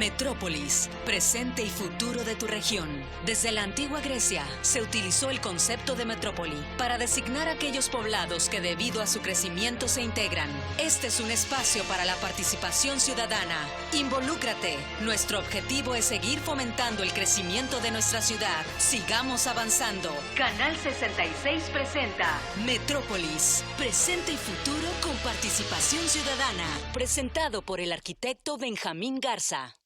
Metrópolis, presente y futuro de tu región. Desde la antigua Grecia se utilizó el concepto de metrópoli para designar aquellos poblados que debido a su crecimiento se integran. Este es un espacio para la participación ciudadana. Involúcrate. Nuestro objetivo es seguir fomentando el crecimiento de nuestra ciudad. Sigamos avanzando. Canal 66 presenta Metrópolis, presente y futuro con participación ciudadana. Presentado por el arquitecto Benjamín Garza.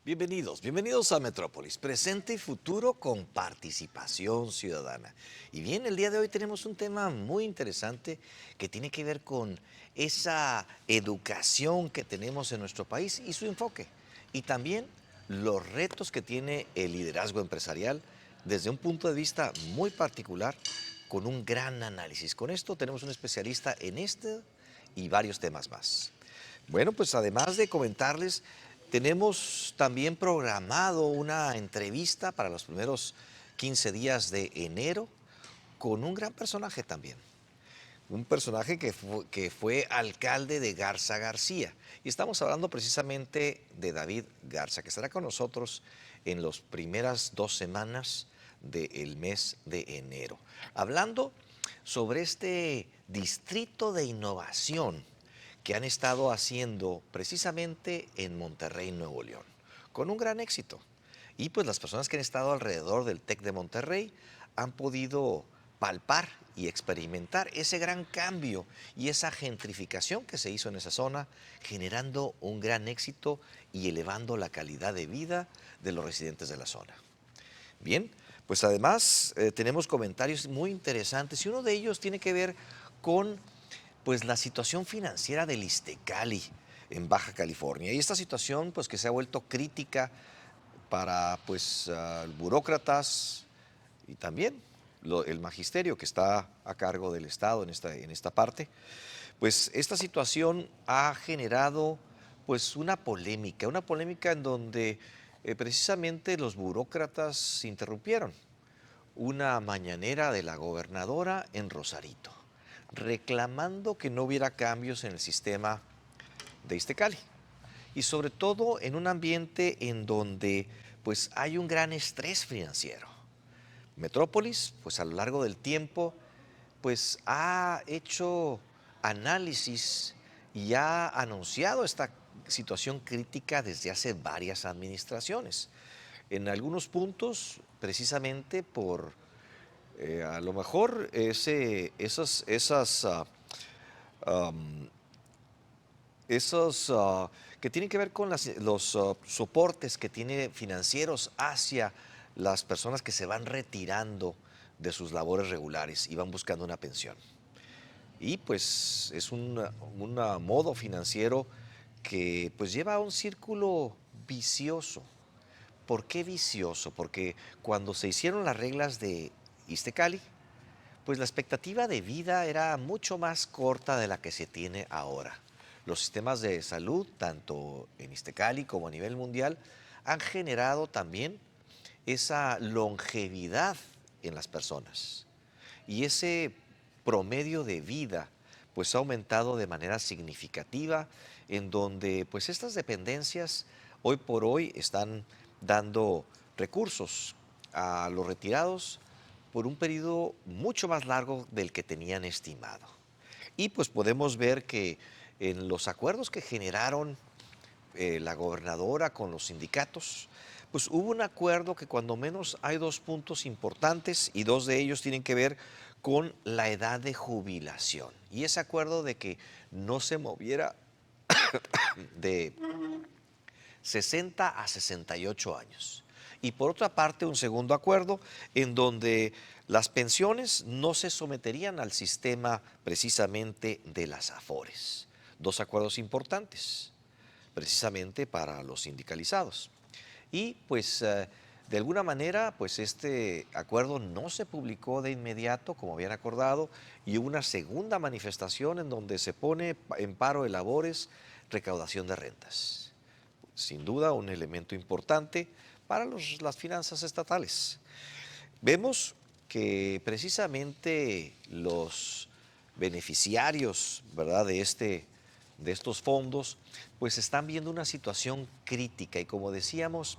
Bienvenidos a Metrópolis, presente y futuro con participación ciudadana. Y bien, el día de hoy tenemos un tema muy interesante que tiene que ver con esa educación que tenemos en nuestro país y su enfoque. Y también los retos que tiene el liderazgo empresarial desde un punto de vista muy particular, con un gran análisis. Con esto tenemos un especialista en este y varios temas más. Bueno, pues además de comentarles, tenemos también programado una entrevista para los primeros 15 días de enero con un gran personaje también. Un personaje que fue alcalde de Garza García. Y estamos hablando precisamente de David Garza, que estará con nosotros en las primeras 2 semanas del mes de enero. Hablando sobre este distrito de innovación que han estado haciendo precisamente en Monterrey, Nuevo León, con un gran éxito. Y pues las personas que han estado alrededor del TEC de Monterrey han podido palpar y experimentar ese gran cambio y esa gentrificación que se hizo en esa zona, generando un gran éxito y elevando la calidad de vida de los residentes de la zona. Bien, pues además tenemos comentarios muy interesantes y uno de ellos tiene que ver con pues la situación financiera del Iztecali en Baja California. Y esta situación pues que se ha vuelto crítica para pues burócratas y también el magisterio que está a cargo del Estado en esta parte. Pues esta situación ha generado pues una polémica en donde precisamente los burócratas interrumpieron una mañanera de la gobernadora en Rosarito, reclamando que no hubiera cambios en el sistema de Iztecali y sobre todo en un ambiente en donde pues hay un gran estrés financiero. Metrópolis, pues a lo largo del tiempo, pues ha hecho análisis y ha anunciado esta situación crítica desde hace varias administraciones. En algunos puntos, precisamente por a lo mejor que tienen que ver con los soportes que tiene financieros hacia las personas que se van retirando de sus labores regulares y van buscando una pensión. Y pues es un modo financiero que pues lleva a un círculo vicioso. ¿Por qué vicioso? Porque cuando se hicieron las reglas de Iztecali, pues la expectativa de vida era mucho más corta de la que se tiene ahora. Los sistemas de salud, tanto en Iztecali como a nivel mundial, han generado también esa longevidad en las personas. Y ese promedio de vida pues ha aumentado de manera significativa, en donde pues estas dependencias hoy por hoy están dando recursos a los retirados por un periodo mucho más largo del que tenían estimado. Y pues podemos ver que en los acuerdos que generaron la gobernadora con los sindicatos, pues hubo un acuerdo que cuando menos hay 2 puntos importantes y 2 de ellos tienen que ver con la edad de jubilación. Y ese acuerdo de que no se moviera de 60 a 68 años. Y por otra parte, un segundo acuerdo en donde las pensiones no se someterían al sistema precisamente de las AFORES. 2 acuerdos importantes, precisamente para los sindicalizados. Y pues de alguna manera, pues este acuerdo no se publicó de inmediato como habían acordado y hubo una segunda manifestación en donde se pone en paro de labores recaudación de rentas. Sin duda un elemento importante para las finanzas estatales. Vemos que precisamente los beneficiarios, ¿verdad?, de estos fondos, pues están viendo una situación crítica y como decíamos,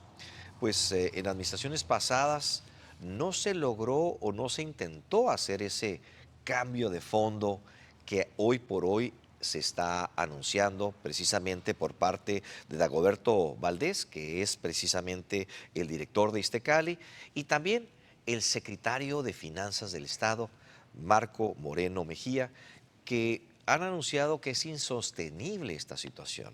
pues en administraciones pasadas no se logró o no se intentó hacer ese cambio de fondo que hoy por hoy se está anunciando precisamente por parte de Dagoberto Valdés, que es precisamente el director de Iztecali, y también el secretario de Finanzas del Estado, Marco Moreno Mejía, que han anunciado que es insostenible esta situación.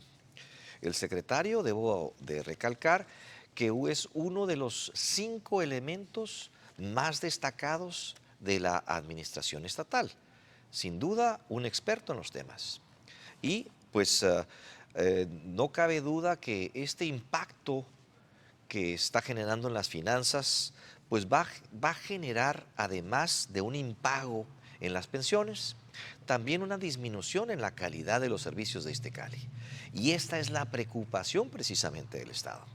El secretario, debo de recalcar, que es uno de los 5 elementos más destacados de la administración estatal. Sin duda, un experto en los temas. Y pues no cabe duda que este impacto que está generando en las finanzas, pues va a generar, además de un impago en las pensiones, también una disminución en la calidad de los servicios de Iztecali. Y esta es la preocupación precisamente del Estado.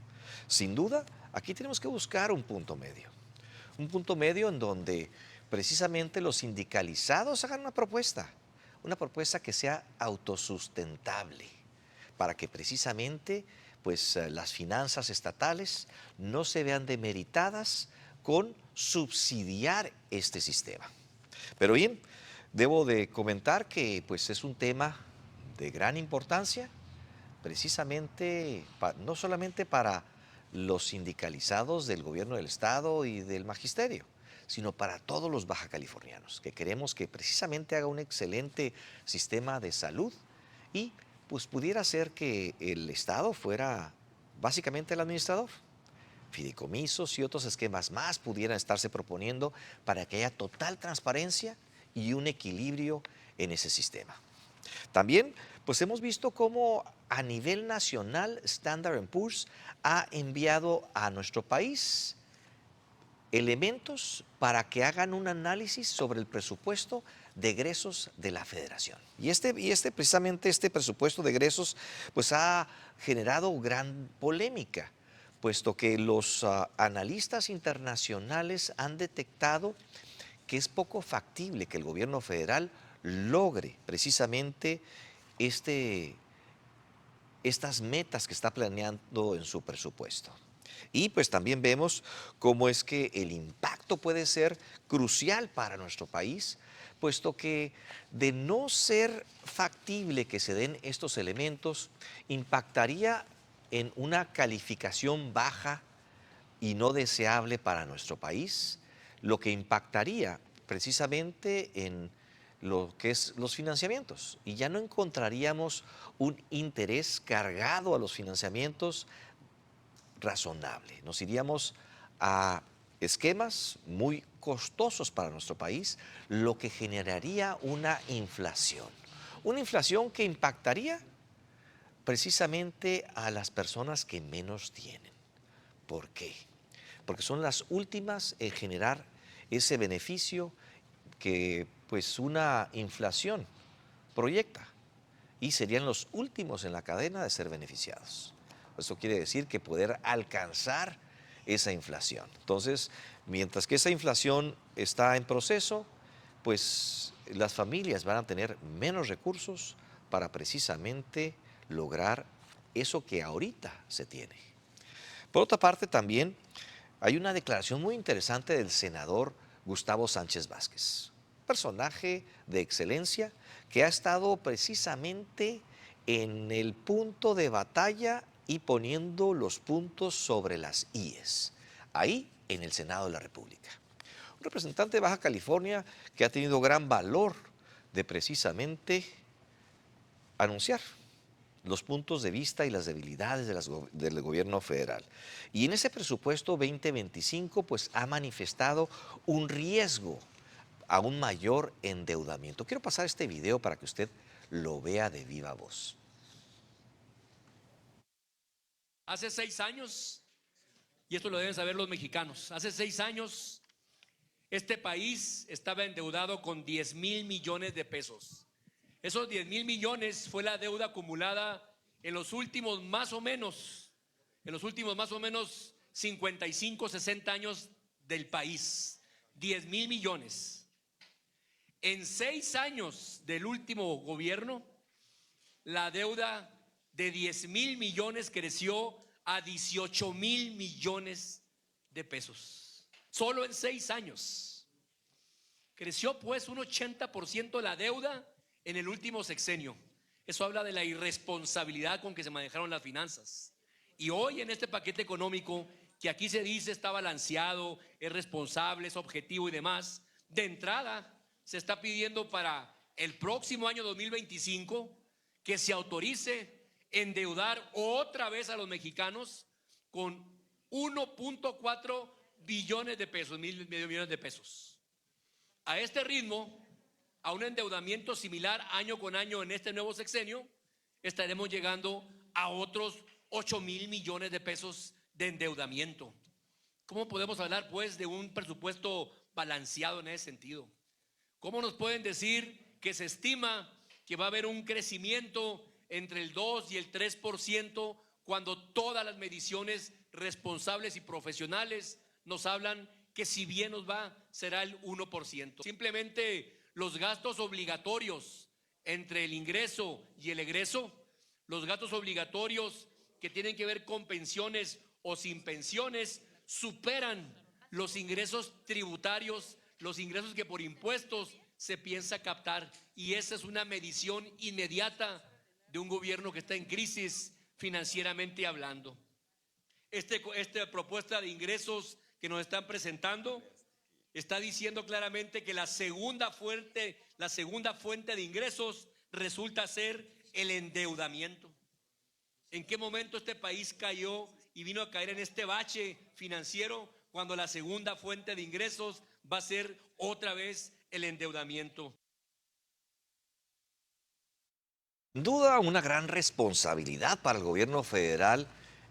Sin duda, aquí tenemos que buscar un punto medio en donde precisamente los sindicalizados hagan una propuesta que sea autosustentable, para que precisamente pues las finanzas estatales no se vean demeritadas con subsidiar este sistema. Pero bien, debo de comentar que pues es un tema de gran importancia, precisamente no solamente para los sindicalizados del gobierno del estado y del magisterio, sino para todos los baja californianos, que queremos que precisamente haga un excelente sistema de salud y pues pudiera ser que el Estado fuera básicamente el administrador. Fideicomisos y otros esquemas más pudieran estarse proponiendo para que haya total transparencia y un equilibrio en ese sistema. También, pues hemos visto cómo a nivel nacional Standard Poor's ha enviado a nuestro país elementos para que hagan un análisis sobre el presupuesto de egresos de la Federación. Y precisamente este presupuesto de egresos pues ha generado gran polémica, puesto que los analistas internacionales han detectado que es poco factible que el gobierno federal logre precisamente estas metas que está planeando en su presupuesto. Y pues también vemos cómo es que el impacto puede ser crucial para nuestro país, puesto que de no ser factible que se den estos elementos, impactaría en una calificación baja y no deseable para nuestro país, lo que impactaría precisamente en lo que es los financiamientos. Y ya no encontraríamos un interés cargado a los financiamientos razonable. Nos iríamos a esquemas muy costosos para nuestro país, lo que generaría una inflación. Una inflación que impactaría precisamente a las personas que menos tienen. ¿Por qué? Porque son las últimas en generar ese beneficio que pues una inflación proyecta y serían los últimos en la cadena de ser beneficiados. Eso quiere decir que poder alcanzar esa inflación. Entonces, mientras que esa inflación está en proceso, pues las familias van a tener menos recursos para precisamente lograr eso que ahorita se tiene. Por otra parte, también hay una declaración muy interesante del senador Gustavo Sánchez Vázquez, personaje de excelencia que ha estado precisamente en el punto de batalla y poniendo los puntos sobre las íes, ahí en el Senado de la República. Un representante de Baja California que ha tenido gran valor de precisamente anunciar los puntos de vista y las debilidades del gobierno federal. Y en ese presupuesto 2025 pues ha manifestado un riesgo a un mayor endeudamiento. Quiero pasar este video para que usted lo vea de viva voz. Hace 6 años, y esto lo deben saber los mexicanos, hace 6 años este país estaba endeudado con 10,000 millones de pesos. Esos 10,000 millones fue la deuda acumulada en los últimos más o menos 55, 60 años del país. 10,000 millones. En 6 años del último gobierno, la deuda de 10,000 millones creció a 18,000 millones de pesos. Solo en 6 años. Creció pues un 80% la deuda en el último sexenio. Eso habla de la irresponsabilidad con que se manejaron las finanzas. Y hoy en este paquete económico, que aquí se dice está balanceado, es responsable, es objetivo y demás, de entrada se está pidiendo para el próximo año 2025 que se autorice endeudar otra vez a los mexicanos con 1.4 billones de pesos, medio millones de pesos. A este ritmo, a un endeudamiento similar año con año en este nuevo sexenio, estaremos llegando a otros 8,000 millones de pesos de endeudamiento. ¿Cómo podemos hablar pues de un presupuesto balanceado en ese sentido? ¿Cómo nos pueden decir que se estima que va a haber un crecimiento entre el 2 y el 3% cuando todas las mediciones responsables y profesionales nos hablan que si bien nos va, será el 1%? Simplemente los gastos obligatorios entre el ingreso y el egreso, los gastos obligatorios que tienen que ver con pensiones o sin pensiones, superan los ingresos tributarios, los ingresos que por impuestos se piensa captar, y esa es una medición inmediata de un gobierno que está en crisis financieramente hablando. Esta propuesta de ingresos que nos están presentando está diciendo claramente que la segunda fuente de ingresos resulta ser el endeudamiento. ¿En qué momento este país cayó y vino a caer en este bache financiero cuando la segunda fuente de ingresos va a ser otra vez el endeudamiento? Sin duda, una gran responsabilidad para el gobierno federal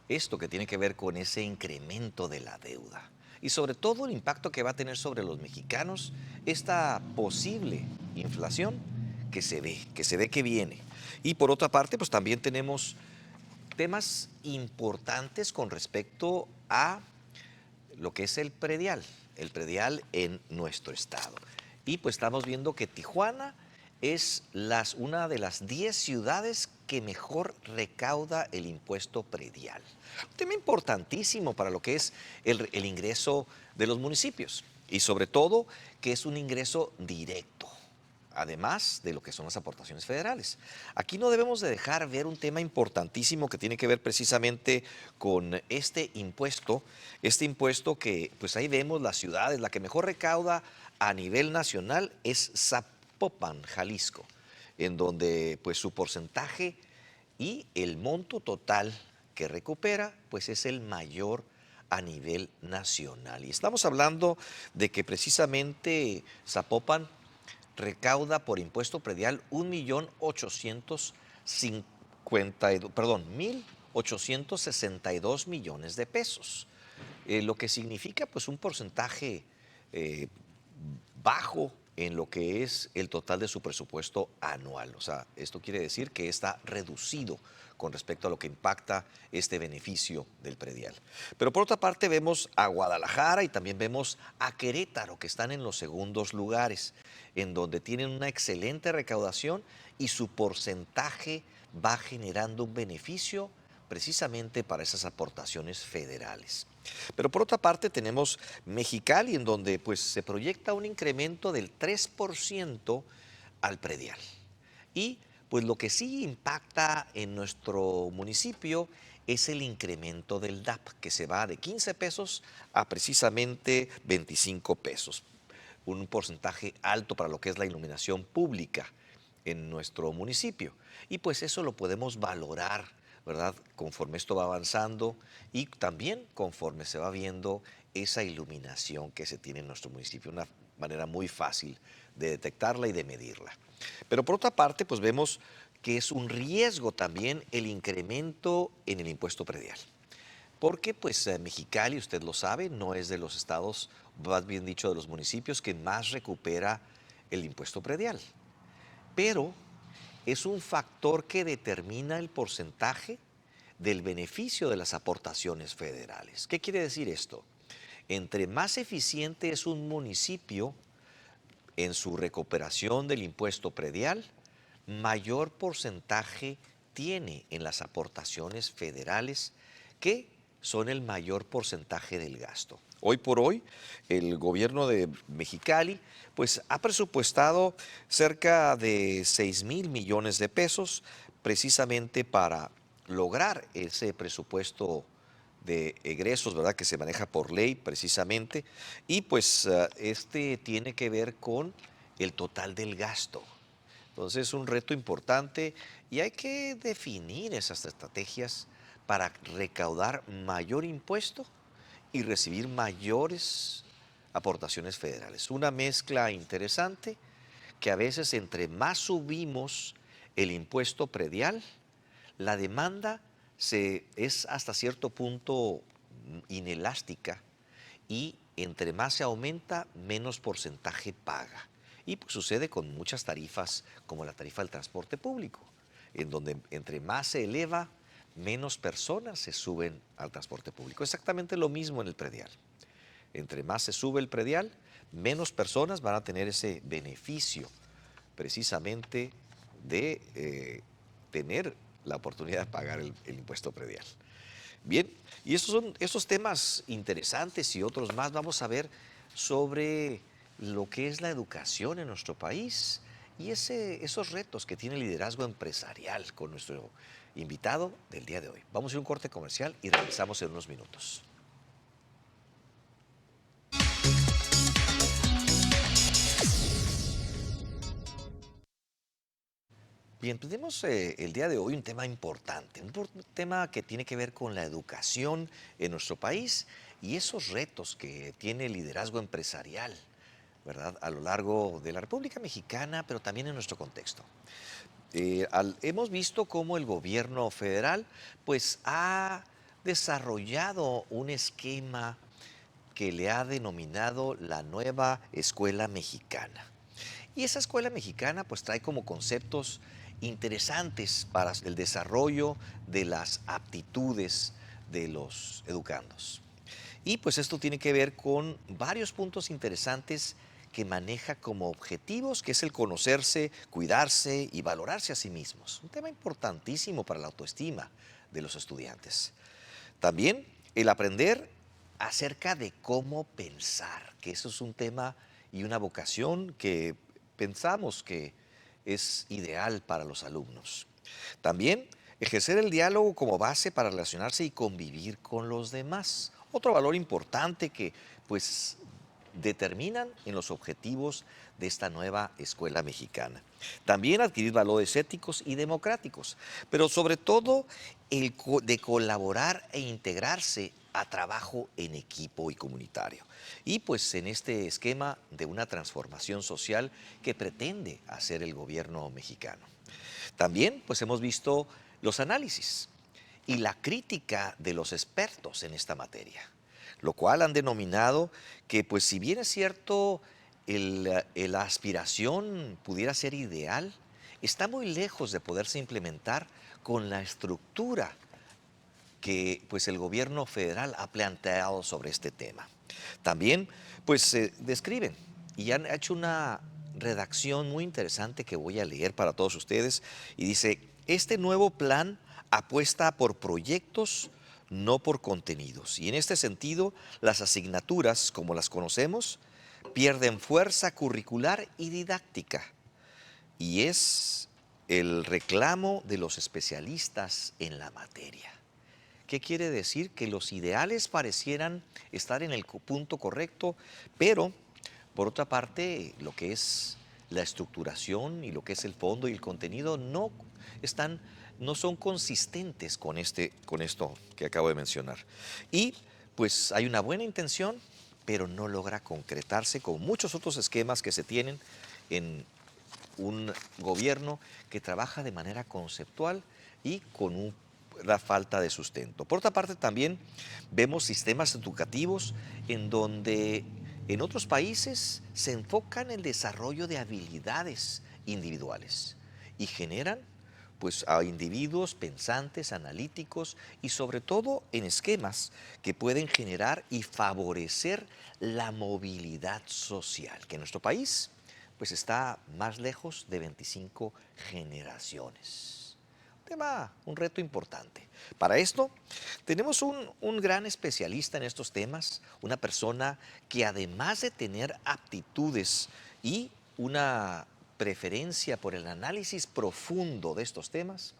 esto que tiene que ver con ese incremento de la deuda y sobre todo el impacto que va a tener sobre los mexicanos esta posible inflación que se ve que viene. Y por otra parte, pues también tenemos temas importantes con respecto a lo que es el predial en nuestro estado. Y pues estamos viendo que Tijuana es una de las 10 ciudades que mejor recauda el impuesto predial. Un tema importantísimo para lo que es el ingreso de los municipios y sobre todo que es un ingreso directo, además de lo que son las aportaciones federales. Aquí no debemos de dejar ver un tema importantísimo que tiene que ver precisamente con este impuesto que pues ahí vemos las ciudades, la que mejor recauda a nivel nacional es Zapopan, Jalisco, en donde pues su porcentaje y el monto total que recupera pues es el mayor a nivel nacional. Y estamos hablando de que precisamente Zapopan recauda por impuesto predial 1.862 millones de pesos, lo que significa pues un porcentaje bajo en lo que es el total de su presupuesto anual. O sea, esto quiere decir que está reducido con respecto a lo que impacta este beneficio del predial. Pero por otra parte vemos a Guadalajara y también vemos a Querétaro, que están en los segundos lugares, en donde tienen una excelente recaudación y su porcentaje va generando un beneficio precisamente para esas aportaciones federales. Pero por otra parte tenemos Mexicali, en donde pues se proyecta un incremento del 3% al predial. Y pues lo que sí impacta en nuestro municipio es el incremento del DAP, que se va de 15 pesos a precisamente 25 pesos. Un porcentaje alto para lo que es la iluminación pública en nuestro municipio. Y pues eso lo podemos valorar, ¿verdad? Conforme esto va avanzando y también conforme se va viendo esa iluminación que se tiene en nuestro municipio, una manera muy fácil de detectarla y de medirla. Pero por otra parte, pues vemos que es un riesgo también el incremento en el impuesto predial. Porque pues Mexicali, usted lo sabe, no es de los estados, más bien dicho de los municipios que más recupera el impuesto predial. Pero es un factor que determina el porcentaje del beneficio de las aportaciones federales. ¿Qué quiere decir esto? Entre más eficiente es un municipio en su recuperación del impuesto predial, mayor porcentaje tiene en las aportaciones federales, que son el mayor porcentaje del gasto. Hoy por hoy, el gobierno de Mexicali pues ha presupuestado cerca de 6,000 millones de pesos precisamente para lograr ese presupuesto de egresos, ¿verdad?, que se maneja por ley precisamente, y pues este tiene que ver con el total del gasto. Entonces es un reto importante y hay que definir esas estrategias para recaudar mayor impuesto y recibir mayores aportaciones federales. Una mezcla interesante que a veces entre más subimos el impuesto predial, la demanda es hasta cierto punto inelástica y entre más se aumenta, menos porcentaje paga. Y pues sucede con muchas tarifas, como la tarifa del transporte público, en donde entre más se eleva, menos personas se suben al transporte público. Exactamente lo mismo en el predial. Entre más se sube el predial, menos personas van a tener ese beneficio precisamente de tener la oportunidad de pagar el impuesto predial. Bien, y estos son esos temas interesantes y otros más. Vamos a ver sobre lo que es la educación en nuestro país y esos retos que tiene el liderazgo empresarial con nuestro invitado del día de hoy. Vamos a ir a un corte comercial y regresamos en unos minutos. Bien, tenemos el día de hoy un tema importante, un tema que tiene que ver con la educación en nuestro país y esos retos que tiene el liderazgo empresarial, ¿verdad?, a lo largo de la República Mexicana, pero también en nuestro contexto. Hemos visto cómo el gobierno federal pues ha desarrollado un esquema que le ha denominado la nueva escuela mexicana. Y esa escuela mexicana pues trae como conceptos interesantes para el desarrollo de las aptitudes de los educandos. Y pues esto tiene que ver con varios puntos interesantes que maneja como objetivos, que es el conocerse, cuidarse y valorarse a sí mismos. Un tema importantísimo para la autoestima de los estudiantes. También el aprender acerca de cómo pensar, que eso es un tema y una vocación que pensamos que es ideal para los alumnos. También ejercer el diálogo como base para relacionarse y convivir con los demás. Otro valor importante que pues determinan en los objetivos de esta nueva escuela mexicana. También adquirir valores éticos y democráticos, pero sobre todo el de colaborar e integrarse a trabajo en equipo y comunitario. Y pues en este esquema de una transformación social que pretende hacer el gobierno mexicano. También pues hemos visto los análisis y la crítica de los expertos en esta materia, lo cual han denominado que pues si bien es cierto la aspiración pudiera ser ideal, está muy lejos de poderse implementar con la estructura que pues el gobierno federal ha planteado sobre este tema. También pues describen y han hecho una redacción muy interesante que voy a leer para todos ustedes y dice: este nuevo plan apuesta por proyectos, no por contenidos. Y en este sentido, las asignaturas, como las conocemos, pierden fuerza curricular y didáctica. Y es el reclamo de los especialistas en la materia. ¿Qué quiere decir? Que los ideales parecieran estar en el punto correcto, pero por otra parte, lo que es la estructuración y lo que es el fondo y el contenido no son consistentes con esto que acabo de mencionar. Y pues hay una buena intención, pero no logra concretarse con muchos otros esquemas que se tienen en un gobierno que trabaja de manera conceptual y con la falta de sustento. Por otra parte, también vemos sistemas educativos en donde en otros países se enfocan en el desarrollo de habilidades individuales y generan pues a individuos pensantes, analíticos y sobre todo en esquemas que pueden generar y favorecer la movilidad social, que en nuestro país pues está más lejos de 25 generaciones. Un reto importante. Para esto, tenemos un gran especialista en estos temas, una persona que además de tener aptitudes y una preferencia por el análisis profundo de estos temas,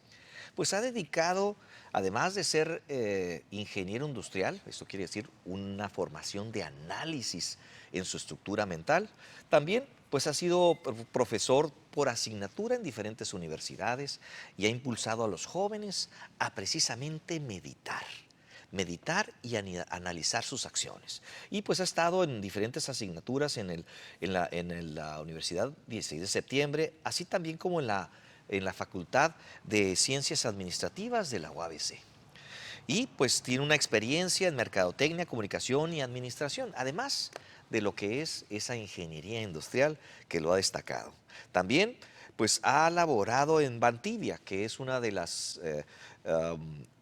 pues ha dedicado, además de ser ingeniero industrial, esto quiere decir una formación de análisis en su estructura mental, también pues ha sido profesor por asignatura en diferentes universidades y ha impulsado a los jóvenes a precisamente meditar y analizar sus acciones. Y pues ha estado en diferentes asignaturas en la Universidad 16 de Septiembre, así también como en la Facultad de Ciencias Administrativas de la UABC. Y pues tiene una experiencia en mercadotecnia, comunicación y administración, además de lo que es esa ingeniería industrial que lo ha destacado. También pues ha laborado en Vantivia, que es una de las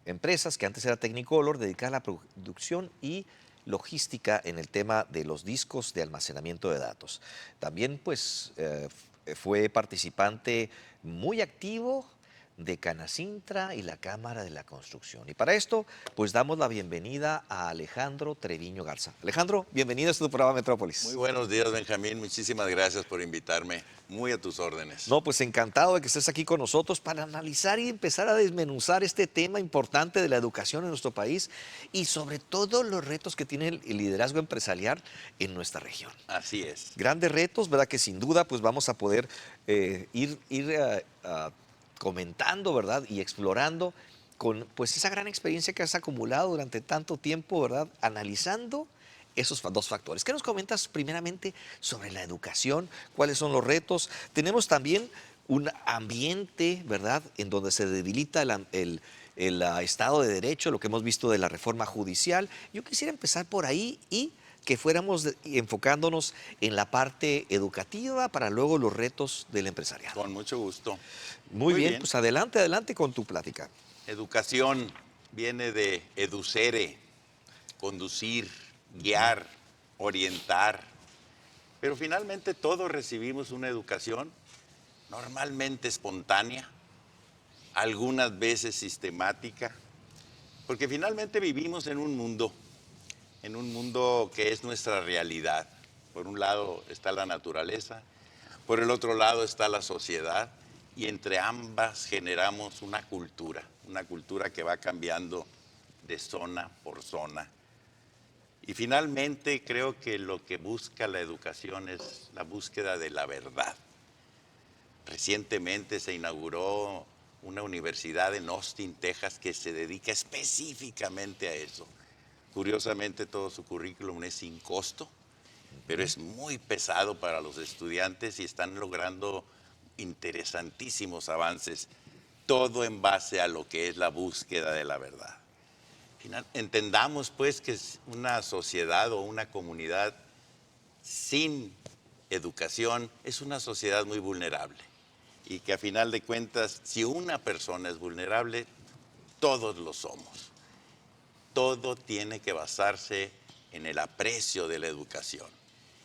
empresas que antes era Technicolor, dedicada a la producción y logística en el tema de los discos de almacenamiento de datos. También pues fue participante muy activo de Canacintra y la Cámara de la Construcción. Y para esto, pues damos la bienvenida a Alejandro Treviño Garza. Alejandro, bienvenido a tu programa Metrópolis. Muy buenos días, Benjamín. Muchísimas gracias por invitarme. Muy a tus órdenes. No, pues encantado de que estés aquí con nosotros para analizar y empezar a desmenuzar este tema importante de la educación en nuestro país y sobre todo los retos que tiene el liderazgo empresarial en nuestra región. Así es. Grandes retos, ¿verdad? Que sin duda pues vamos a poder ir comentando, ¿verdad? Y explorando con pues esa gran experiencia que has acumulado durante tanto tiempo, ¿verdad? Analizando esos dos factores. ¿Qué nos comentas primeramente sobre la educación? ¿Cuáles son los retos? Tenemos también un ambiente, ¿verdad? En donde se debilita el Estado de Derecho, lo que hemos visto de la reforma judicial. Yo quisiera empezar por ahí y que fuéramos enfocándonos en la parte educativa para luego los retos del empresariado. Con mucho gusto. Muy bien, pues adelante con tu plática. Educación viene de educere, conducir, guiar, orientar. Pero finalmente todos recibimos una educación normalmente espontánea, algunas veces sistemática, porque finalmente vivimos en un mundo que es nuestra realidad. Por un lado está la naturaleza, por el otro lado está la sociedad, y entre ambas generamos una cultura que va cambiando de zona por zona. Y finalmente creo que lo que busca la educación es la búsqueda de la verdad. Recientemente se inauguró una universidad en Austin, Texas, que se dedica específicamente a eso. Curiosamente, todo su currículum es sin costo, pero es muy pesado para los estudiantes y están logrando interesantísimos avances, todo en base a lo que es la búsqueda de la verdad. Entendamos pues que una sociedad o una comunidad sin educación es una sociedad muy vulnerable y que a final de cuentas, si una persona es vulnerable, todos lo somos. Todo tiene que basarse en el aprecio de la educación.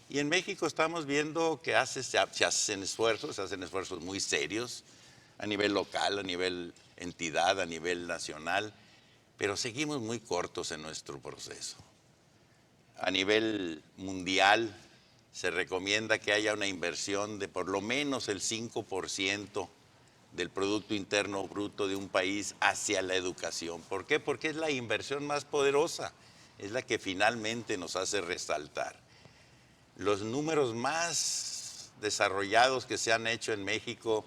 Y en México estamos viendo que se hacen esfuerzos muy serios a nivel local, a nivel entidad, a nivel nacional, pero seguimos muy cortos en nuestro proceso. A nivel mundial se recomienda que haya una inversión de por lo menos el 5% del Producto Interno Bruto de un país hacia la educación. ¿Por qué? Porque es la inversión más poderosa, es la que finalmente nos hace resaltar. Los números más desarrollados que se han hecho en México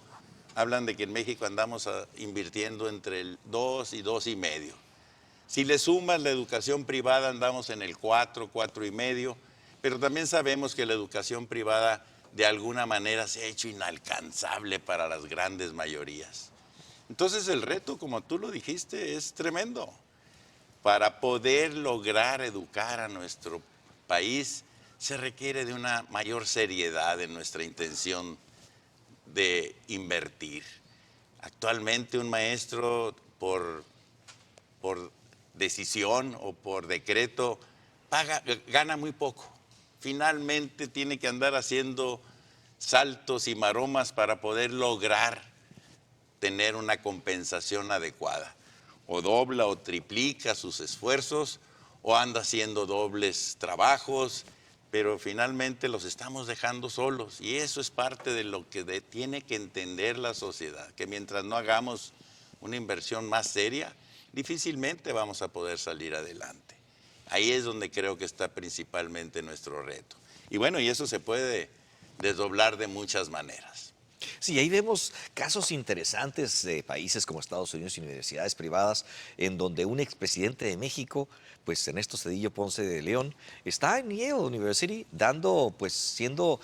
hablan de que en México andamos invirtiendo entre el 2 y 2,5. Si le sumas la educación privada andamos en el 4, 4,5, pero también sabemos que la educación privada de alguna manera se ha hecho inalcanzable para las grandes mayorías. Entonces el reto, como tú lo dijiste, es tremendo. Para poder lograr educar a nuestro país se requiere de una mayor seriedad en nuestra intención de invertir. Actualmente un maestro por decisión o por decreto gana muy poco. Finalmente tiene que andar haciendo saltos y maromas para poder lograr tener una compensación adecuada. O dobla o triplica sus esfuerzos o anda haciendo dobles trabajos, pero finalmente los estamos dejando solos. Y eso es parte de lo que tiene que entender la sociedad, que mientras no hagamos una inversión más seria, difícilmente vamos a poder salir adelante. Ahí es donde creo que está principalmente nuestro reto. Y bueno, y eso se puede desdoblar de muchas maneras. Sí, ahí vemos casos interesantes de países como Estados Unidos y universidades privadas en donde un expresidente de México, pues Ernesto Zedillo Ponce de León, está en Yale University dando, pues siendo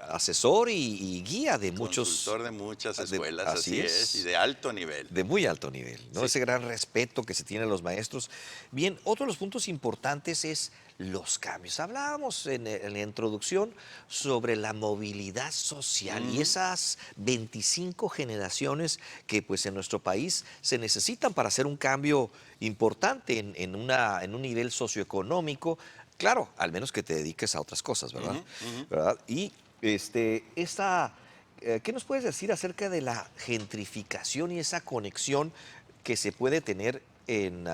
asesor y guía de muchos... Consultor de muchas escuelas, así así es, y de alto nivel. De muy alto nivel, ¿no? Sí. Ese gran respeto que se tiene a los maestros. Bien, otro de los puntos importantes es los cambios. Hablábamos en la introducción sobre la movilidad social y esas 25 generaciones que pues en nuestro país se necesitan para hacer un cambio importante en un nivel socioeconómico. Claro, al menos que te dediques a otras cosas, ¿verdad? ¿Verdad? Y ¿qué nos puedes decir acerca de la gentrificación y esa conexión que se puede tener en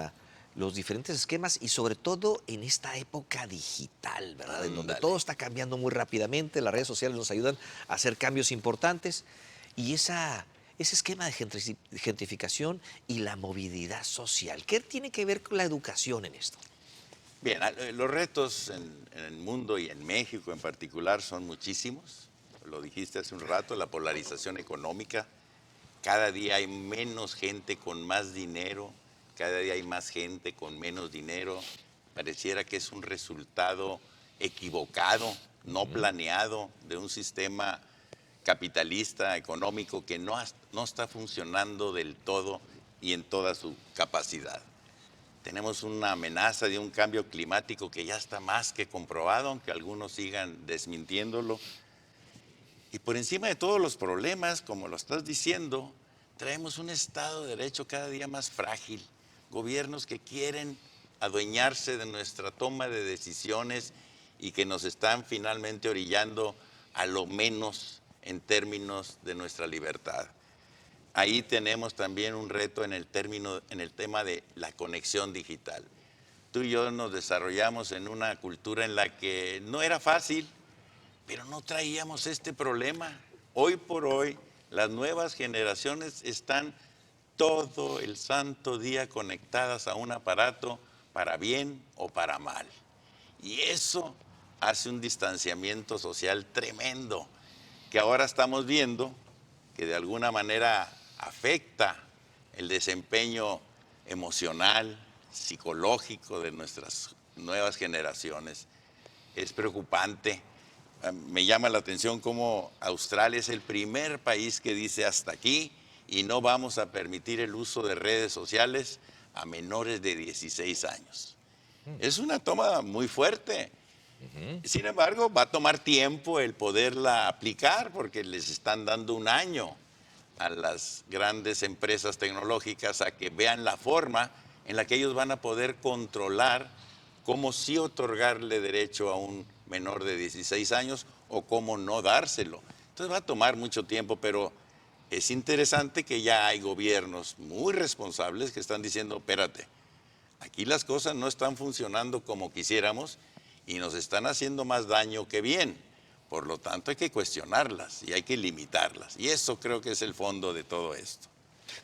los diferentes esquemas y sobre todo en esta época digital, ¿verdad? En donde todo está cambiando muy rápidamente, las redes sociales nos ayudan a hacer cambios importantes y ese esquema de gentrificación y la movilidad social, ¿qué tiene que ver con la educación en esto? Bien, los retos en el mundo y en México en particular son muchísimos. Lo dijiste hace un rato, la polarización económica. Cada día hay menos gente con más dinero, cada día hay más gente con menos dinero. Pareciera que es un resultado equivocado, no planeado, de un sistema capitalista económico que no está funcionando del todo y en toda su capacidad. Tenemos una amenaza de un cambio climático que ya está más que comprobado, aunque algunos sigan desmintiéndolo. Y por encima de todos los problemas, como lo estás diciendo, traemos un Estado de Derecho cada día más frágil, gobiernos que quieren adueñarse de nuestra toma de decisiones y que nos están finalmente orillando a lo menos en términos de nuestra libertad. Ahí tenemos también un reto en el tema de la conexión digital. Tú y yo nos desarrollamos en una cultura en la que no era fácil, pero no traíamos este problema. Hoy por hoy, las nuevas generaciones están todo el santo día conectadas a un aparato para bien o para mal. Y eso hace un distanciamiento social tremendo, que ahora estamos viendo que de alguna manera afecta el desempeño emocional, psicológico de nuestras nuevas generaciones. Es preocupante. Me llama la atención cómo Australia es el primer país que dice hasta aquí y no vamos a permitir el uso de redes sociales a menores de 16 años. Es una toma muy fuerte. Sin embargo, va a tomar tiempo el poderla aplicar porque les están dando un año a las grandes empresas tecnológicas a que vean la forma en la que ellos van a poder controlar cómo sí otorgarle derecho a un menor de 16 años o cómo no dárselo. Entonces va a tomar mucho tiempo, pero es interesante que ya hay gobiernos muy responsables que están diciendo, espérate, aquí las cosas no están funcionando como quisiéramos y nos están haciendo más daño que bien. Por lo tanto, hay que cuestionarlas y hay que limitarlas. Y eso creo que es el fondo de todo esto.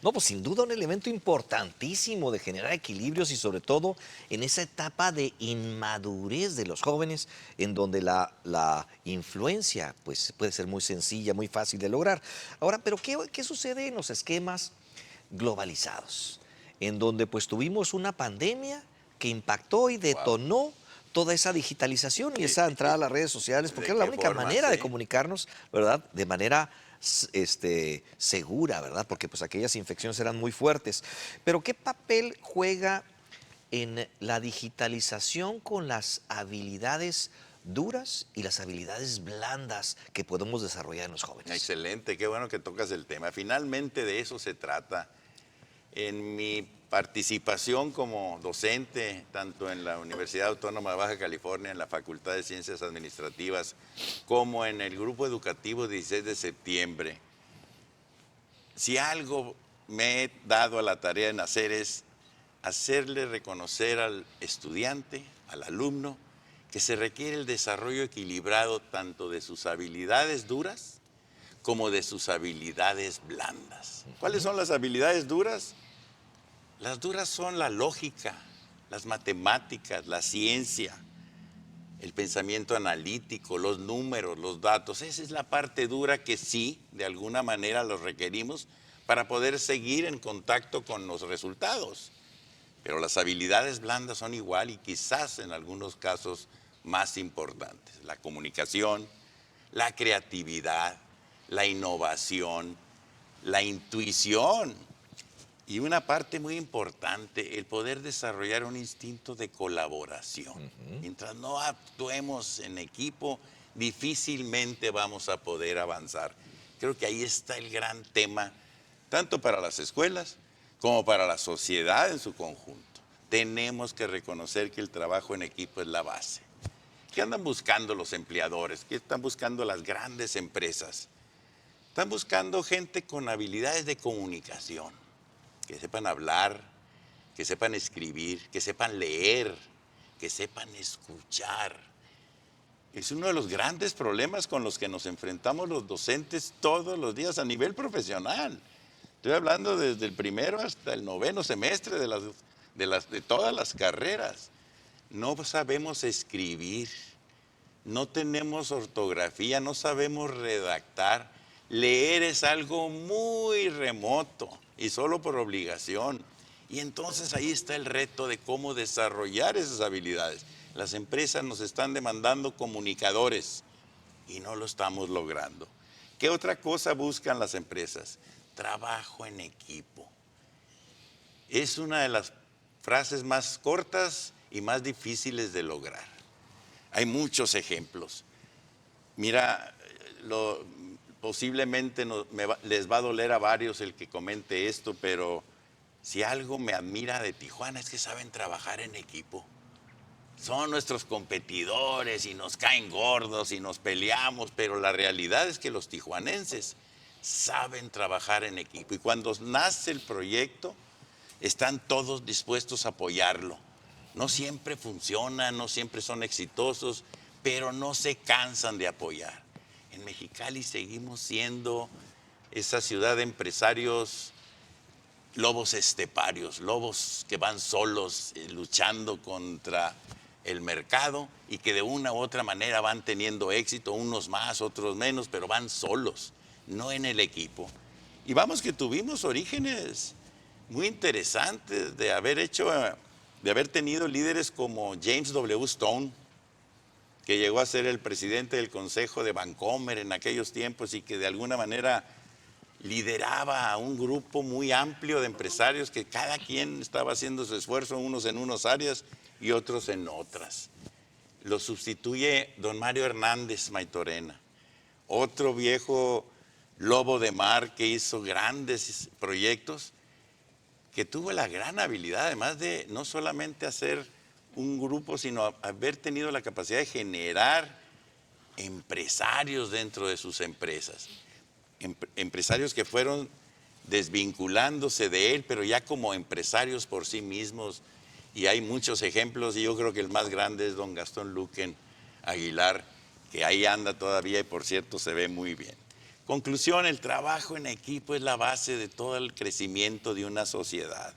No, pues sin duda un elemento importantísimo de generar equilibrios y sobre todo en esa etapa de inmadurez de los jóvenes en donde la influencia pues, puede ser muy sencilla, muy fácil de lograr. Ahora, pero ¿qué sucede en los esquemas globalizados? En donde pues tuvimos una pandemia que impactó y detonó toda esa digitalización y esa entrada a las redes sociales, porque era la única manera de comunicarnos, ¿verdad? De manera segura, ¿verdad? Porque pues aquellas infecciones eran muy fuertes. Pero ¿qué papel juega en la digitalización con las habilidades duras y las habilidades blandas que podemos desarrollar en los jóvenes? Excelente, qué bueno que tocas el tema. Finalmente de eso se trata. en mi participación como docente, tanto en la Universidad Autónoma de Baja California, en la Facultad de Ciencias Administrativas, como en el Grupo Educativo 16 de septiembre, si algo me he dado a la tarea en hacer es hacerle reconocer al estudiante, al alumno, que se requiere el desarrollo equilibrado tanto de sus habilidades duras como de sus habilidades blandas. ¿Cuáles son las habilidades duras? Las duras son la lógica, las matemáticas, la ciencia, el pensamiento analítico, los números, los datos. Esa es la parte dura que sí, de alguna manera los requerimos para poder seguir en contacto con los resultados. Pero las habilidades blandas son igual y quizás en algunos casos más importantes. La comunicación, la creatividad, la innovación, la intuición. Y una parte muy importante, el poder desarrollar un instinto de colaboración. Mientras no actuemos en equipo, difícilmente vamos a poder avanzar. Creo que ahí está el gran tema, tanto para las escuelas como para la sociedad en su conjunto. Tenemos que reconocer que el trabajo en equipo es la base. ¿Qué andan buscando los empleadores? ¿Qué están buscando las grandes empresas? Están buscando gente con habilidades de comunicación, que sepan hablar, que sepan escribir, que sepan leer, que sepan escuchar. Es uno de los grandes problemas con los que nos enfrentamos los docentes todos los días a nivel profesional. Estoy hablando desde el primero hasta el 9º semestre de todas las carreras. No sabemos escribir, no tenemos ortografía, no sabemos redactar. Leer es algo muy remoto y solo por obligación. Y entonces ahí está el reto de cómo desarrollar esas habilidades. Las empresas nos están demandando comunicadores y no lo estamos logrando. ¿Qué otra cosa buscan las empresas? Trabajo en equipo. Es una de las frases más cortas y más difíciles de lograr. Hay muchos ejemplos. Mira, posiblemente les va a doler a varios el que comente esto, pero si algo me admira de Tijuana es que saben trabajar en equipo. Son nuestros competidores y nos caen gordos y nos peleamos, pero la realidad es que los tijuanenses saben trabajar en equipo. Y cuando nace el proyecto, están todos dispuestos a apoyarlo. No siempre funcionan, no siempre son exitosos, pero no se cansan de apoyar. En Mexicali seguimos siendo esa ciudad de empresarios lobos esteparios, lobos que van solos luchando contra el mercado y que de una u otra manera van teniendo éxito, unos más, otros menos, pero van solos, no en el equipo. Y vamos que tuvimos orígenes muy interesantes de haber tenido líderes como James W. Stone, que llegó a ser el presidente del Consejo de Vancomer en aquellos tiempos y que de alguna manera lideraba a un grupo muy amplio de empresarios que cada quien estaba haciendo su esfuerzo, unos en unas áreas y otros en otras. Lo sustituye don Mario Hernández Maitorena, otro viejo lobo de mar que hizo grandes proyectos, que tuvo la gran habilidad, además de no solamente hacer un grupo, sino haber tenido la capacidad de generar empresarios dentro de sus empresas. Empresarios que fueron desvinculándose de él, pero ya como empresarios por sí mismos. Y hay muchos ejemplos, y yo creo que el más grande es don Gastón Luquen Aguilar, que ahí anda todavía y por cierto se ve muy bien. Conclusión, el trabajo en equipo es la base de todo el crecimiento de una sociedad.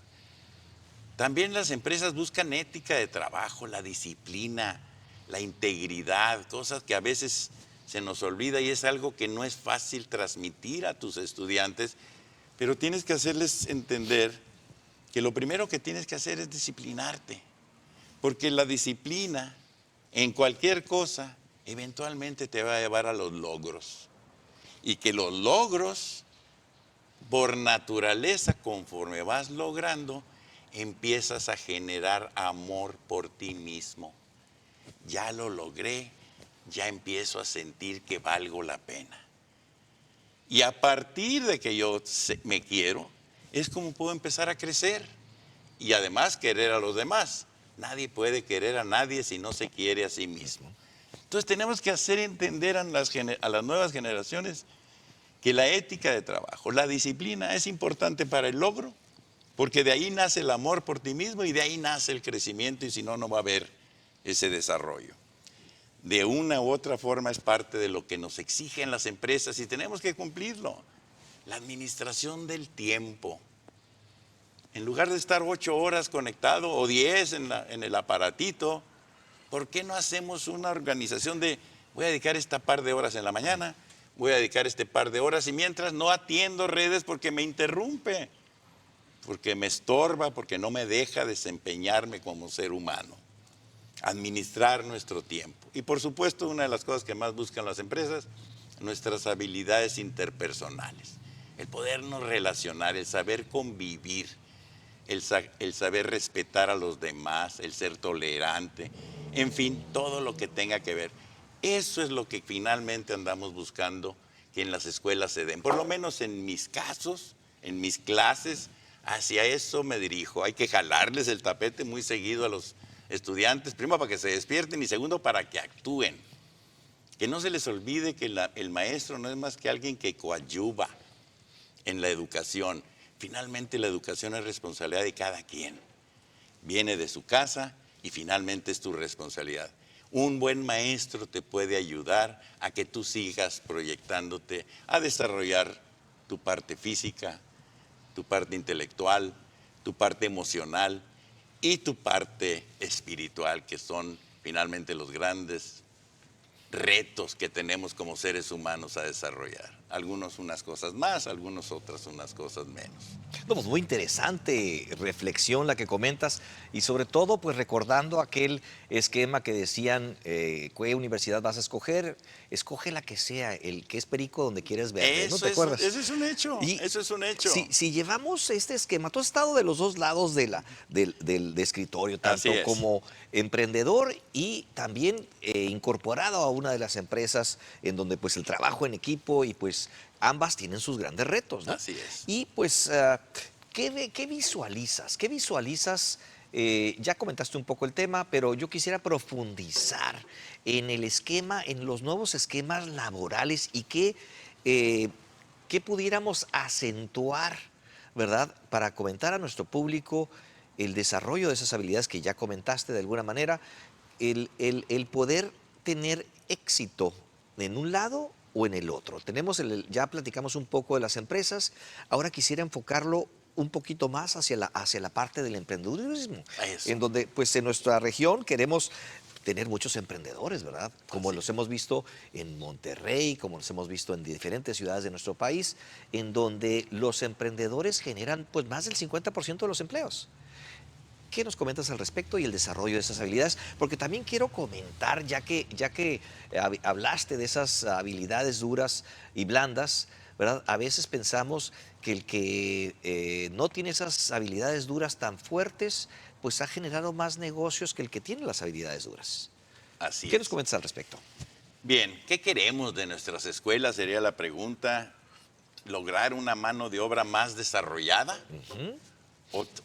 También las empresas buscan ética de trabajo, la disciplina, la integridad, cosas que a veces se nos olvida y es algo que no es fácil transmitir a tus estudiantes, pero tienes que hacerles entender que lo primero que tienes que hacer es disciplinarte, porque la disciplina en cualquier cosa eventualmente te va a llevar a los logros. Y que los logros, por naturaleza, conforme vas logrando, empiezas a generar amor por ti mismo. Ya lo logré, ya empiezo a sentir que valgo la pena. Y a partir de que yo me quiero, es como puedo empezar a crecer y además querer a los demás. Nadie puede querer a nadie si no se quiere a sí mismo. Entonces tenemos que hacer entender a las nuevas generaciones que la ética de trabajo, la disciplina es importante para el logro, porque de ahí nace el amor por ti mismo y de ahí nace el crecimiento, y si no, no va a haber ese desarrollo. De una u otra forma es parte de lo que nos exigen las empresas y tenemos que cumplirlo. La administración del tiempo. En lugar de estar 8 horas conectado o 10 en el aparatito, ¿por qué no hacemos una organización de voy a dedicar esta par de horas en la mañana, voy a dedicar este par de horas y mientras no atiendo redes porque me interrumpe, porque me estorba, porque no me deja desempeñarme como ser humano? Administrar nuestro tiempo. Y por supuesto, una de las cosas que más buscan las empresas, nuestras habilidades interpersonales. El podernos relacionar, el saber convivir, el saber respetar a los demás, el ser tolerante, en fin, todo lo que tenga que ver. Eso es lo que finalmente andamos buscando que en las escuelas se den. Por lo menos en mis casos, en mis clases, hacia eso me dirijo. Hay que jalarles el tapete muy seguido a los estudiantes, primero para que se despierten y segundo para que actúen. Que no se les olvide que el maestro no es más que alguien que coadyuva en la educación. Finalmente la educación es responsabilidad de cada quien. Viene de su casa y finalmente es tu responsabilidad. Un buen maestro te puede ayudar a que tú sigas proyectándote, a desarrollar tu parte física, tu parte intelectual, tu parte emocional y tu parte espiritual, que son finalmente los grandes retos que tenemos como seres humanos a desarrollar. Algunos unas cosas más, algunos otras unas cosas menos. No, pues muy interesante reflexión la que comentas y sobre todo pues recordando aquel esquema que decían ¿qué universidad vas a escoger? Escoge la que sea, el que es perico donde quieres ver. ¿No te acuerdas? Eso es un hecho, eso es un hecho. Si llevamos este esquema, tú has estado de los dos lados del escritorio, tanto como emprendedor y también incorporado a una de las empresas en donde pues el trabajo en equipo y pues ambas tienen sus grandes retos, ¿no? Así es. Y pues, ¿qué visualizas? ¿Qué visualizas? Ya comentaste un poco el tema, pero yo quisiera profundizar en el esquema, en los nuevos esquemas laborales y qué pudiéramos acentuar, ¿verdad? Para comentar a nuestro público el desarrollo de esas habilidades que ya comentaste de alguna manera, el poder tener éxito en un lado o en el otro. Ya platicamos un poco de las empresas, ahora quisiera enfocarlo un poquito más hacia la parte del emprendedurismo, en donde pues en nuestra región queremos tener muchos emprendedores, ¿verdad? Como los hemos visto en Monterrey, como los hemos visto en diferentes ciudades de nuestro país, en donde los emprendedores generan pues más del 50% de los empleos. ¿Qué nos comentas al respecto y el desarrollo de esas habilidades? Porque también quiero comentar, ya que hablaste de esas habilidades duras y blandas, ¿verdad? A veces pensamos que el que no tiene esas habilidades duras tan fuertes, pues ha generado más negocios que el que tiene las habilidades duras. Así ¿Qué es. nos comentas al respecto? Bien, ¿qué queremos de nuestras escuelas? Sería la pregunta. ¿Lograr una mano de obra más desarrollada?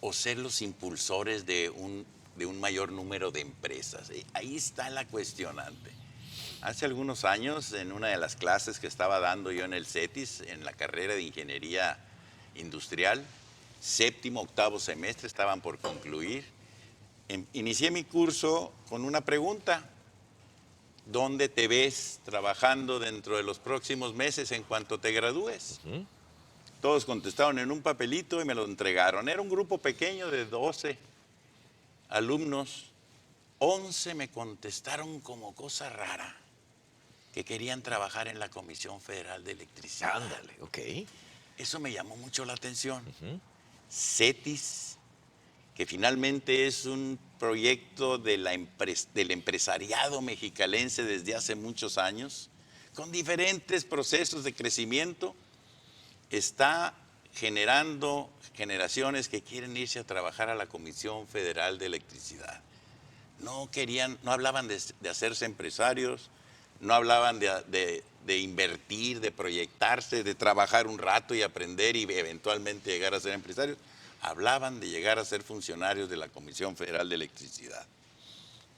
O ser los impulsores de un mayor número de empresas. Ahí está la cuestionante. Hace algunos años, en una de las clases que estaba dando yo en el CETIS, en la carrera de Ingeniería Industrial, 7º, 8º semestre, estaban por concluir, inicié mi curso con una pregunta: ¿dónde te ves trabajando dentro de los próximos meses en cuanto te gradúes? Todos contestaron en un papelito y me lo entregaron. Era un grupo pequeño de 12 alumnos. 11 me contestaron como cosa rara, que querían trabajar en la Comisión Federal de Electricidad. Ándale, ok. Eso me llamó mucho la atención. CETIS, que finalmente es un proyecto del empresariado mexicalense desde hace muchos años, con diferentes procesos de crecimiento, está generando generaciones que quieren irse a trabajar a la Comisión Federal de Electricidad. No hablaban de hacerse empresarios, no hablaban de de invertir, de proyectarse, de trabajar un rato y aprender y eventualmente llegar a ser empresarios, hablaban de llegar a ser funcionarios de la Comisión Federal de Electricidad.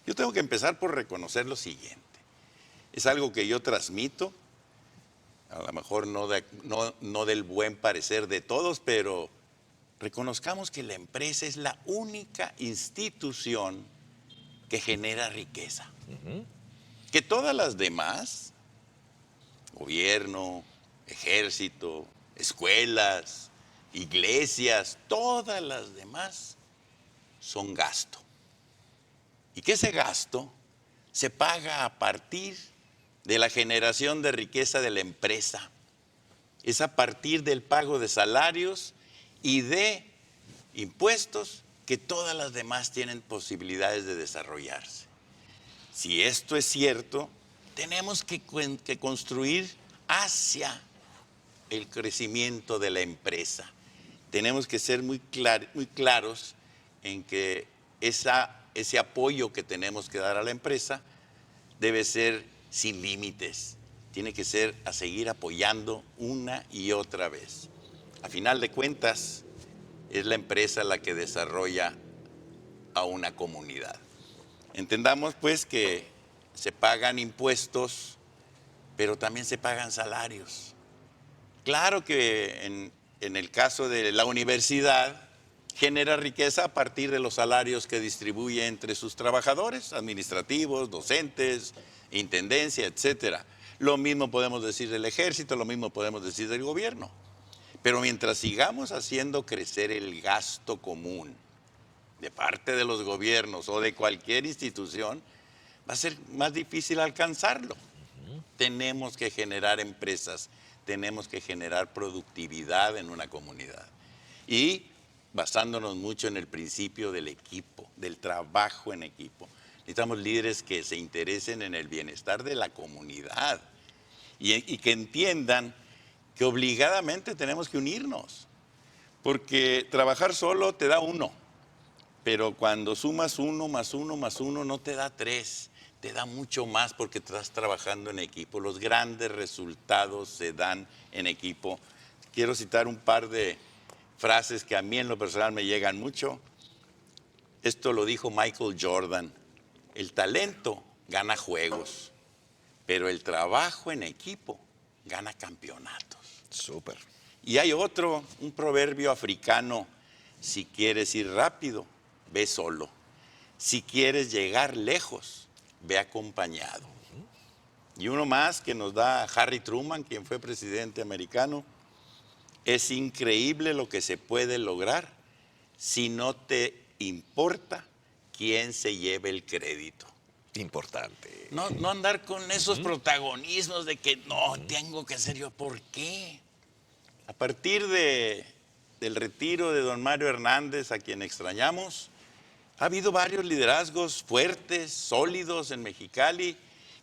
Yo tengo que empezar por reconocer lo siguiente. Es algo que yo transmito, a lo mejor no del buen parecer de todos, pero reconozcamos que la empresa es la única institución que genera riqueza. Que todas las demás, gobierno, ejército, escuelas, iglesias, todas las demás son gasto. Y que ese gasto se paga a partir de la generación de riqueza de la empresa. Es a partir del pago de salarios y de impuestos que todas las demás tienen posibilidades de desarrollarse. Si esto es cierto, tenemos que construir hacia el crecimiento de la empresa. Tenemos que ser muy claros en que ese apoyo que tenemos que dar a la empresa debe ser sin límites. Tiene que ser a seguir apoyando una y otra vez. A final de cuentas, es la empresa la que desarrolla a una comunidad. Entendamos pues que se pagan impuestos, pero también se pagan salarios. Claro que en el caso de la universidad, genera riqueza a partir de los salarios que distribuye entre sus trabajadores, administrativos, docentes, intendencia, etcétera. Lo mismo podemos decir del ejército, lo mismo podemos decir del gobierno. Pero mientras sigamos haciendo crecer el gasto común de parte de los gobiernos o de cualquier institución, va a ser más difícil alcanzarlo. Tenemos que generar empresas, tenemos que generar productividad en una comunidad. Y basándonos mucho en el principio del equipo, del trabajo en equipo. Necesitamos líderes que se interesen en el bienestar de la comunidad y que entiendan que obligadamente tenemos que unirnos, porque trabajar solo te da 1, pero cuando sumas 1 más 1 más 1 no te da 3, te da mucho más porque estás trabajando en equipo. Los grandes resultados se dan en equipo. Quiero citar un par de frases que a mí en lo personal me llegan mucho. Esto lo dijo Michael Jordan: el talento gana juegos, pero el trabajo en equipo gana campeonatos. Súper. Y hay otro, un proverbio africano: si quieres ir rápido, ve solo. Si quieres llegar lejos, ve acompañado. Y uno más que nos da Harry Truman, quien fue presidente americano: es increíble lo que se puede lograr si no te importa quién se lleve el crédito. Importante. No andar con esos protagonismos de que no, tengo que ser yo. ¿Por qué? A partir del retiro de don Mario Hernández, a quien extrañamos, ha habido varios liderazgos fuertes, sólidos en Mexicali,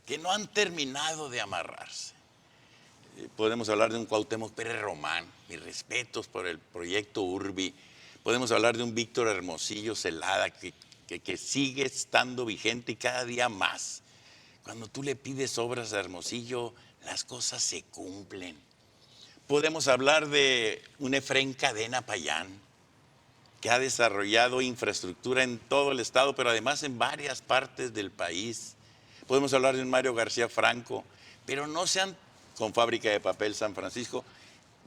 que no han terminado de amarrarse. Podemos hablar de un Cuauhtémoc Pérez Román, mis respetos por el proyecto Urbi. Podemos hablar de un Víctor Hermosillo Celada, que sigue estando vigente y cada día más. Cuando tú le pides obras a Hermosillo, las cosas se cumplen. Podemos hablar de un Efrén Cadena Payán, que ha desarrollado infraestructura en todo el estado, pero además en varias partes del país. Podemos hablar de un Mario García Franco, pero no se han, con Fábrica de Papel San Francisco,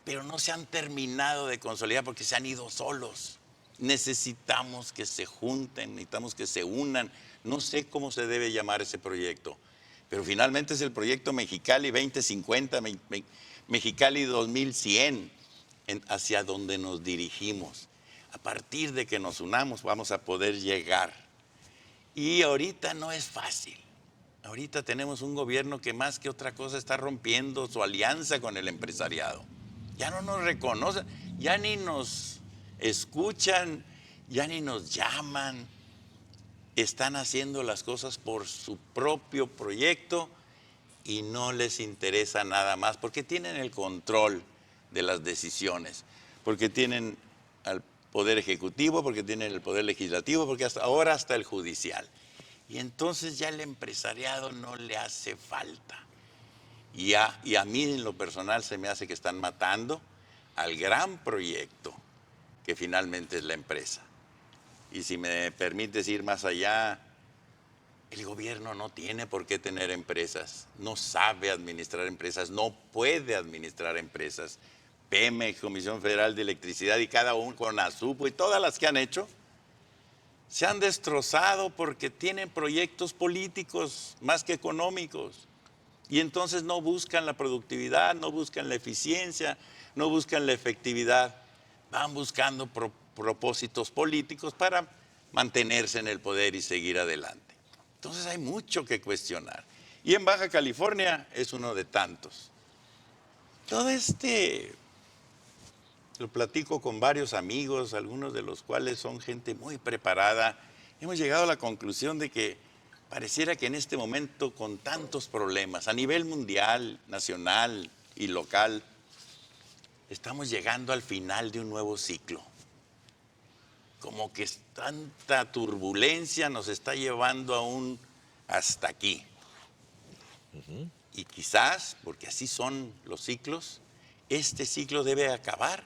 pero no se han terminado de consolidar porque se han ido solos. Necesitamos que se junten, necesitamos que se unan. No sé cómo se debe llamar ese proyecto, pero finalmente es el proyecto Mexicali 2050, Mexicali 2100, hacia donde nos dirigimos. A partir de que nos unamos vamos a poder llegar. Y ahorita no es fácil. Ahorita tenemos un gobierno que más que otra cosa está rompiendo su alianza con el empresariado. Ya no nos reconocen, ya ni nos escuchan, ya ni nos llaman. Están haciendo las cosas por su propio proyecto y no les interesa nada más porque tienen el control de las decisiones, porque tienen al Poder Ejecutivo, porque tienen el Poder Legislativo, porque ahora hasta el Judicial. Y entonces ya el empresariado no le hace falta. Y a mí en lo personal se me hace que están matando al gran proyecto que finalmente es la empresa. Y si me permites ir más allá, el gobierno no tiene por qué tener empresas, no sabe administrar empresas, no puede administrar empresas. Pemex, Comisión Federal de Electricidad y cada uno con Azupo y todas las que han hecho, se han destrozado porque tienen proyectos políticos más que económicos. Y entonces no buscan la productividad, no buscan la eficiencia, no buscan la efectividad. Van buscando propósitos políticos para mantenerse en el poder y seguir adelante. Entonces hay mucho que cuestionar. Y en Baja California es uno de tantos. Todo lo platico con varios amigos, algunos de los cuales son gente muy preparada. Hemos llegado a la conclusión de que pareciera que en este momento, con tantos problemas a nivel mundial, nacional y local, estamos llegando al final de un nuevo ciclo. Como que tanta turbulencia nos está llevando aún hasta aquí. Y quizás, porque así son los ciclos, este ciclo debe acabar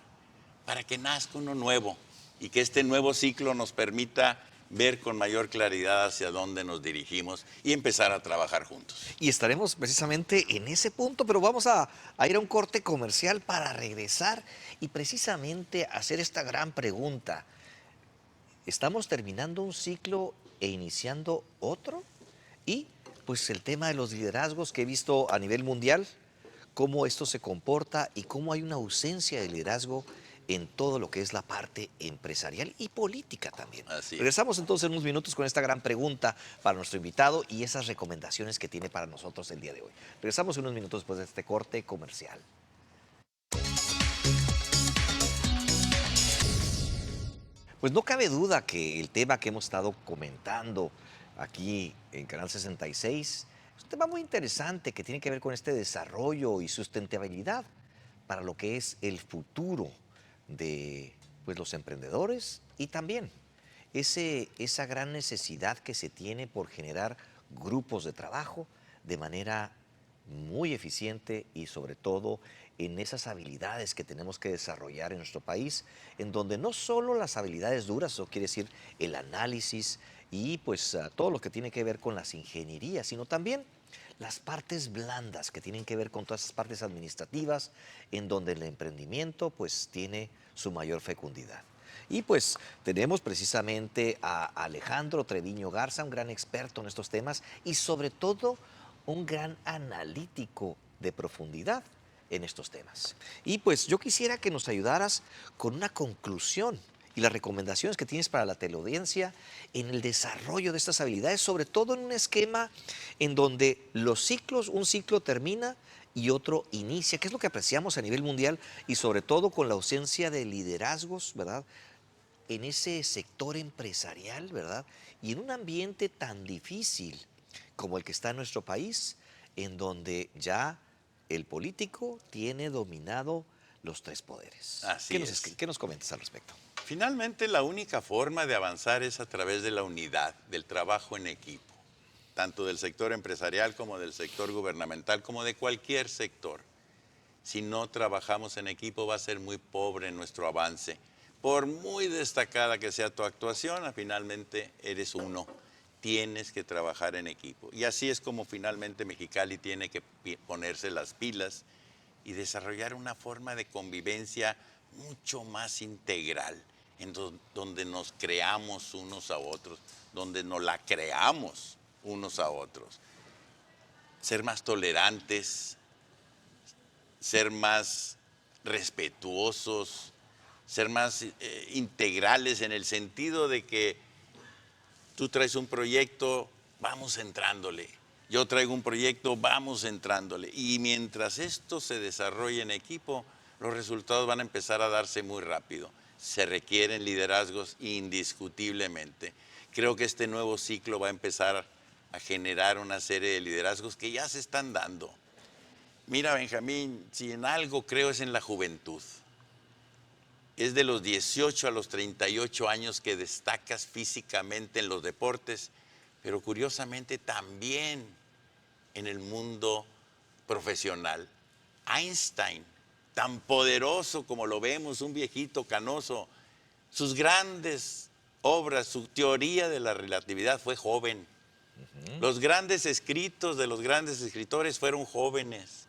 para que nazca uno nuevo y que este nuevo ciclo nos permita ver con mayor claridad hacia dónde nos dirigimos y empezar a trabajar juntos. Y estaremos precisamente en ese punto, pero vamos a ir a un corte comercial para regresar y precisamente hacer esta gran pregunta. ¿Estamos terminando un ciclo e iniciando otro? Y pues el tema de los liderazgos que he visto a nivel mundial, cómo esto se comporta y cómo hay una ausencia de liderazgo en todo lo que es la parte empresarial y política también. Así es. Regresamos entonces en unos minutos con esta gran pregunta para nuestro invitado y esas recomendaciones que tiene para nosotros el día de hoy. Regresamos en unos minutos después de este corte comercial. Pues no cabe duda que el tema que hemos estado comentando aquí en Canal 66 es un tema muy interesante que tiene que ver con este desarrollo y sustentabilidad para lo que es el futuro de pues, los emprendedores y también esa gran necesidad que se tiene por generar grupos de trabajo de manera muy eficiente y sobre todo en esas habilidades que tenemos que desarrollar en nuestro país, en donde no solo las habilidades duras, eso quiere decir el análisis y pues todo lo que tiene que ver con las ingenierías, sino también las partes blandas que tienen que ver con todas esas partes administrativas, en donde el emprendimiento pues tiene su mayor fecundidad. Y pues tenemos precisamente a Alejandro Treviño Garza, un gran experto en estos temas y sobre todo un gran analítico de profundidad en estos temas. Y pues yo quisiera que nos ayudaras con una conclusión y las recomendaciones que tienes para la teleaudiencia en el desarrollo de estas habilidades, sobre todo en un esquema en donde los ciclos, un ciclo termina y otro inicia, que es lo que apreciamos a nivel mundial y sobre todo con la ausencia de liderazgos, ¿verdad? En ese sector empresarial, ¿verdad? Y en un ambiente tan difícil como el que está en nuestro país, en donde ya el político tiene dominado los tres poderes. Así es. ¿Qué nos comentas al respecto? Finalmente, la única forma de avanzar es a través de la unidad, del trabajo en equipo, tanto del sector empresarial como del sector gubernamental, como de cualquier sector. Si no trabajamos en equipo, va a ser muy pobre nuestro avance. Por muy destacada que sea tu actuación, finalmente eres uno. Tienes que trabajar en equipo. Y así es como finalmente Mexicali tiene que ponerse las pilas y desarrollar una forma de convivencia mucho más integral, en donde nos creamos unos a otros, donde nos la creamos unos a otros. Ser más tolerantes, ser más respetuosos, ser más integrales en el sentido de que tú traes un proyecto, vamos entrándole. Yo traigo un proyecto, vamos entrándole. Y mientras esto se desarrolle en equipo, los resultados van a empezar a darse muy rápido. Se requieren liderazgos indiscutiblemente. Creo que este nuevo ciclo va a empezar a generar una serie de liderazgos que ya se están dando. Mira, Benjamín, si en algo creo es en la juventud. Es de los 18 a los 38 años que destacas físicamente en los deportes, pero curiosamente también en el mundo profesional. Einstein, tan poderoso como lo vemos, un viejito canoso, sus grandes obras, su teoría de la relatividad fue joven. Los grandes escritos de los grandes escritores fueron jóvenes.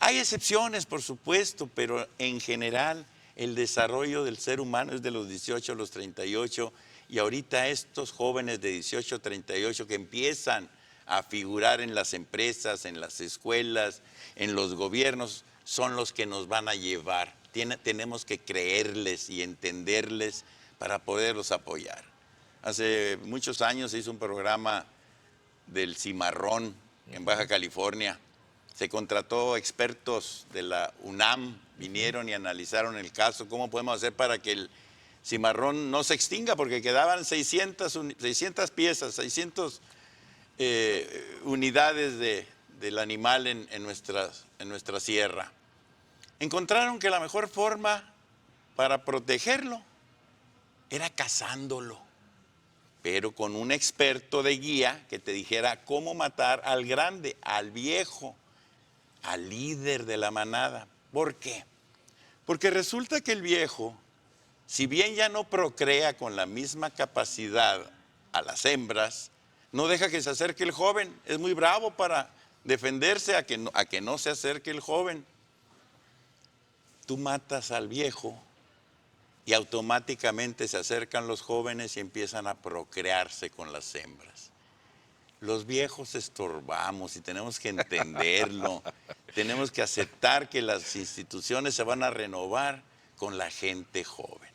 Hay excepciones, por supuesto, pero en general el desarrollo del ser humano es de los 18 a los 38, y ahorita estos jóvenes de 18 a 38 que empiezan a figurar en las empresas, en las escuelas, en los gobiernos, son los que nos van a llevar. Tenemos que creerles y entenderles para poderlos apoyar. Hace muchos años se hizo un programa del cimarrón en Baja California. Se contrató expertos de la UNAM, vinieron y analizaron el caso, cómo podemos hacer para que el cimarrón no se extinga, porque quedaban 600 piezas, 600 unidades del animal en nuestra sierra. Encontraron que la mejor forma para protegerlo era cazándolo, pero con un experto de guía que te dijera cómo matar al grande, al viejo, al líder de la manada. ¿Por qué? Porque resulta que el viejo, si bien ya no procrea con la misma capacidad a las hembras, no deja que se acerque el joven. Es muy bravo para defenderse a que no se acerque el joven. Tú matas al viejo y automáticamente se acercan los jóvenes y empiezan a procrearse con las hembras. Los viejos estorbamos y tenemos que entenderlo. Tenemos que aceptar que las instituciones se van a renovar con la gente joven.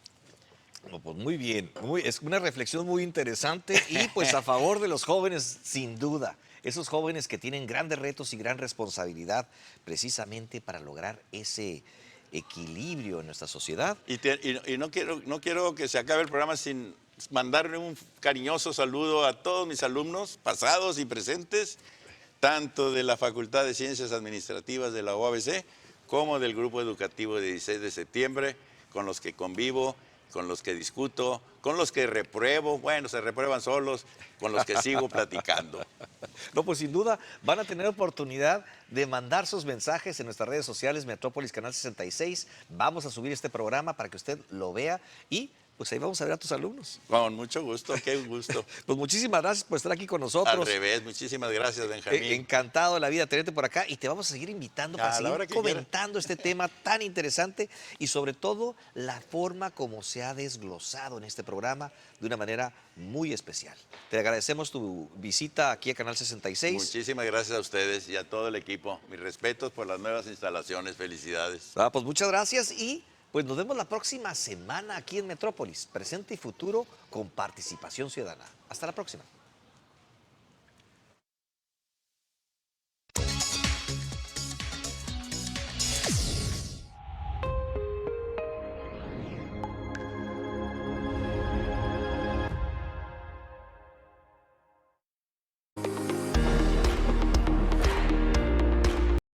No, pues muy bien, es una reflexión muy interesante y pues a favor de los jóvenes, sin duda. Esos jóvenes que tienen grandes retos y gran responsabilidad precisamente para lograr ese equilibrio en nuestra sociedad. Y no quiero que se acabe el programa sin mandarle un cariñoso saludo a todos mis alumnos, pasados y presentes, tanto de la Facultad de Ciencias Administrativas de la UABC, como del Grupo Educativo de 16 de septiembre, con los que convivo, con los que discuto, con los que repruebo, bueno, se reprueban solos, con los que sigo platicando. No, pues sin duda van a tener oportunidad de mandar sus mensajes en nuestras redes sociales, Metrópolis Canal 66. Vamos a subir este programa para que usted lo vea y pues ahí vamos a ver a tus alumnos. Con mucho gusto, qué gusto. Pues muchísimas gracias por estar aquí con nosotros. Al revés, muchísimas gracias, Benjamín. Encantado de la vida tenerte por acá y te vamos a seguir invitando para seguir comentando este tema tan interesante y sobre todo la forma como se ha desglosado en este programa de una manera muy especial. Te agradecemos tu visita aquí a Canal 66. Muchísimas gracias a ustedes y a todo el equipo. Mis respetos por las nuevas instalaciones. Felicidades. Pues muchas gracias y pues nos vemos la próxima semana aquí en Metrópolis, presente y futuro con participación ciudadana. Hasta la próxima.